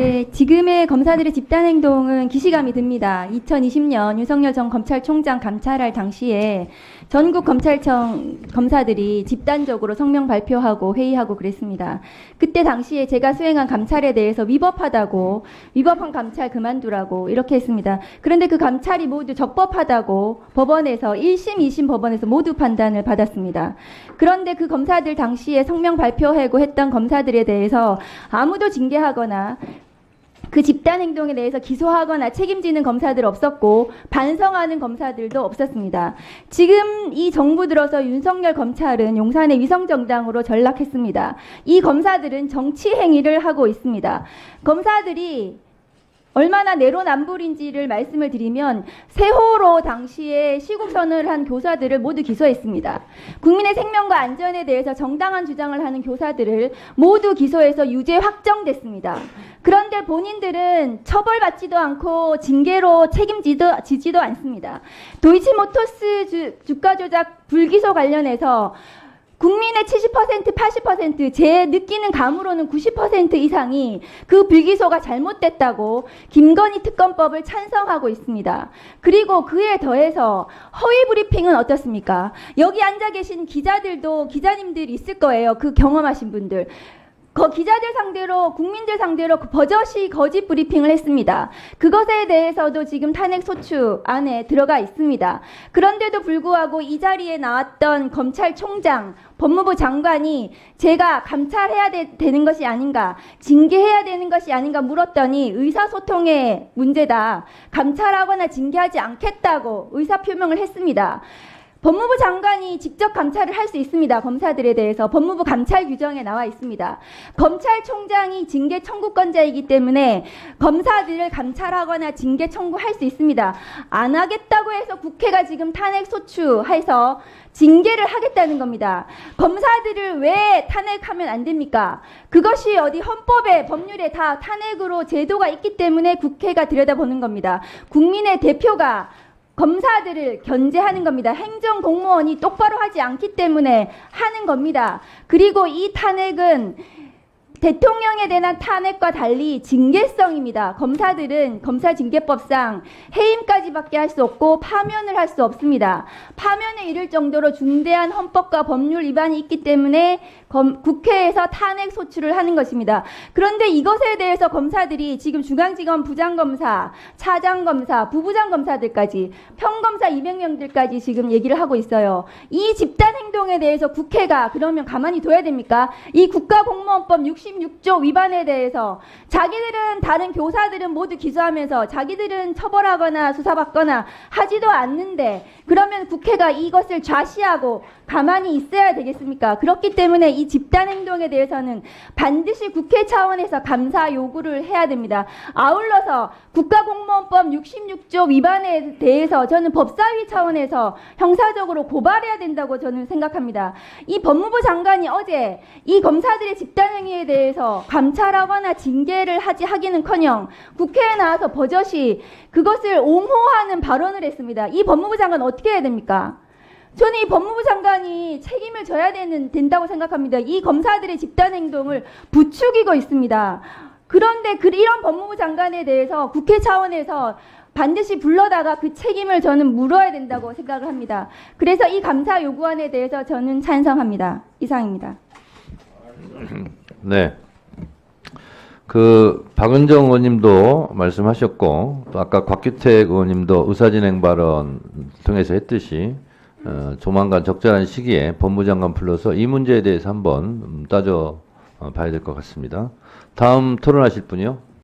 네, 지금의 검사들의 집단 행동은 기시감이 듭니다. 2020년 윤석열 전 검찰총장 감찰할 당시에 전국 검찰청 검사들이 집단적으로 성명 발표하고 회의하고 그랬습니다. 그때 당시에 제가 수행한 감찰에 대해서 위법하다고, 위법한 감찰 그만두라고 이렇게 했습니다. 그런데 그 감찰이 모두 적법하다고 법원에서 1심, 2심 법원에서 모두 판단을 받았습니다. 그런데 그 검사들 당시에 성명 발표하고 했던 검사들에 대해서 아무도 징계하거나 그 집단 행동에 대해서 기소하거나 책임지는 검사들 없었고 반성하는 검사들도 없었습니다. 지금 이 정부 들어서 윤석열 검찰은 용산의 위성정당으로 전락했습니다. 이 검사들은 정치 행위를 하고 있습니다. 검사들이 얼마나 내로남불인지를 말씀을 드리면 세호로 당시에 시국선언을 한 교사들을 모두 기소했습니다. 국민의 생명과 안전에 대해서 정당한 주장을 하는 교사들을 모두 기소해서 유죄 확정됐습니다. 그런데 본인들은 처벌받지도 않고 징계로 책임지지도 않습니다. 도이치모터스 주가 조작 불기소 관련해서 국민의 70%, 80%, 제 느끼는 감으로는 90% 이상이 그 불기소가 잘못됐다고 김건희 특검법을 찬성하고 있습니다. 그리고 그에 더해서 허위 브리핑은 어떻습니까? 여기 앉아 계신 기자님들이 있을 거예요. 그 경험하신 분들. 기자들 상대로, 국민들 상대로 버젓이 거짓 브리핑을 했습니다. 그것에 대해서도 지금 탄핵소추 안에 들어가 있습니다. 그런데도 불구하고 이 자리에 나왔던 검찰총장, 법무부 장관이 제가 감찰해야 되는 것이 아닌가, 징계해야 되는 것이 아닌가 물었더니 의사소통의 문제다. 감찰하거나 징계하지 않겠다고 의사표명을 했습니다. 법무부 장관이 직접 감찰을 할 수 있습니다. 검사들에 대해서 법무부 감찰 규정에 나와 있습니다. 검찰총장이 징계 청구권자이기 때문에 검사들을 감찰하거나 징계 청구할 수 있습니다. 안 하겠다고 해서 국회가 지금 탄핵 소추해서 징계를 하겠다는 겁니다. 검사들을 왜 탄핵하면 안 됩니까? 그것이 어디 헌법에, 법률에 다 탄핵으로 제도가 있기 때문에 국회가 들여다보는 겁니다. 국민의 대표가 검사들을 견제하는 겁니다. 행정공무원이 똑바로 하지 않기 때문에 하는 겁니다. 그리고 이 탄핵은 대통령에 대한 탄핵과 달리 징계성입니다. 검사들은 검사징계법상 해임까지밖에 할 수 없고 파면을 할 수 없습니다. 파면에 이를 정도로 중대한 헌법과 법률 위반이 있기 때문에 국회에서 탄핵 소추를 하는 것입니다. 그런데 이것에 대해서 검사들이 지금 중앙지검 부장검사, 차장검사, 부부장검사들까지 평검사 200명들까지 지금 얘기를 하고 있어요. 이 집단 행동에 대해서 국회가 그러면 가만히 둬야 됩니까? 이 국가공무원법 66조 위반에 대해서 자기들은, 다른 교사들은 모두 기소하면서 자기들은 처벌하거나 수사받거나 하지도 않는데 그러면 국회가 이것을 좌시하고 가만히 있어야 되겠습니까? 그렇기 때문에 이 집단 행동에 대해서는 반드시 국회 차원에서 감사 요구를 해야 됩니다. 아울러서 국가공무원법 66조 위반에 대해서 저는 법사위 차원에서 형사적으로 고발해야 된다고 저는 생각합니다. 이 법무부 장관이 어제 이 검사들의 집단 행위에 대해서 감찰하거나 징계를 하기는커녕 국회에 나와서 버젓이 그것을 옹호하는 발언을 했습니다. 이 법무부 장관 어떻게 해야 됩니까? 저는 이 법무부 장관이 책임을 져야 된다고 생각합니다. 이 검사들의 집단 행동을 부추기고 있습니다. 그런데 이런 법무부 장관에 대해서 국회 차원에서 반드시 불러다가 그 책임을 저는 물어야 된다고 생각을 합니다. 그래서 이 감사 요구안에 대해서 저는 찬성합니다. 이상입니다. 네. 박은정 의원님도 말씀하셨고, 또 아까 곽규택 의원님도 의사진행 발언 통해서 했듯이, 조만간 적절한 시기에 법무장관 불러서 이 문제에 대해서 한번 따져 봐야 될 것 같습니다. 다음 토론하실 분이요.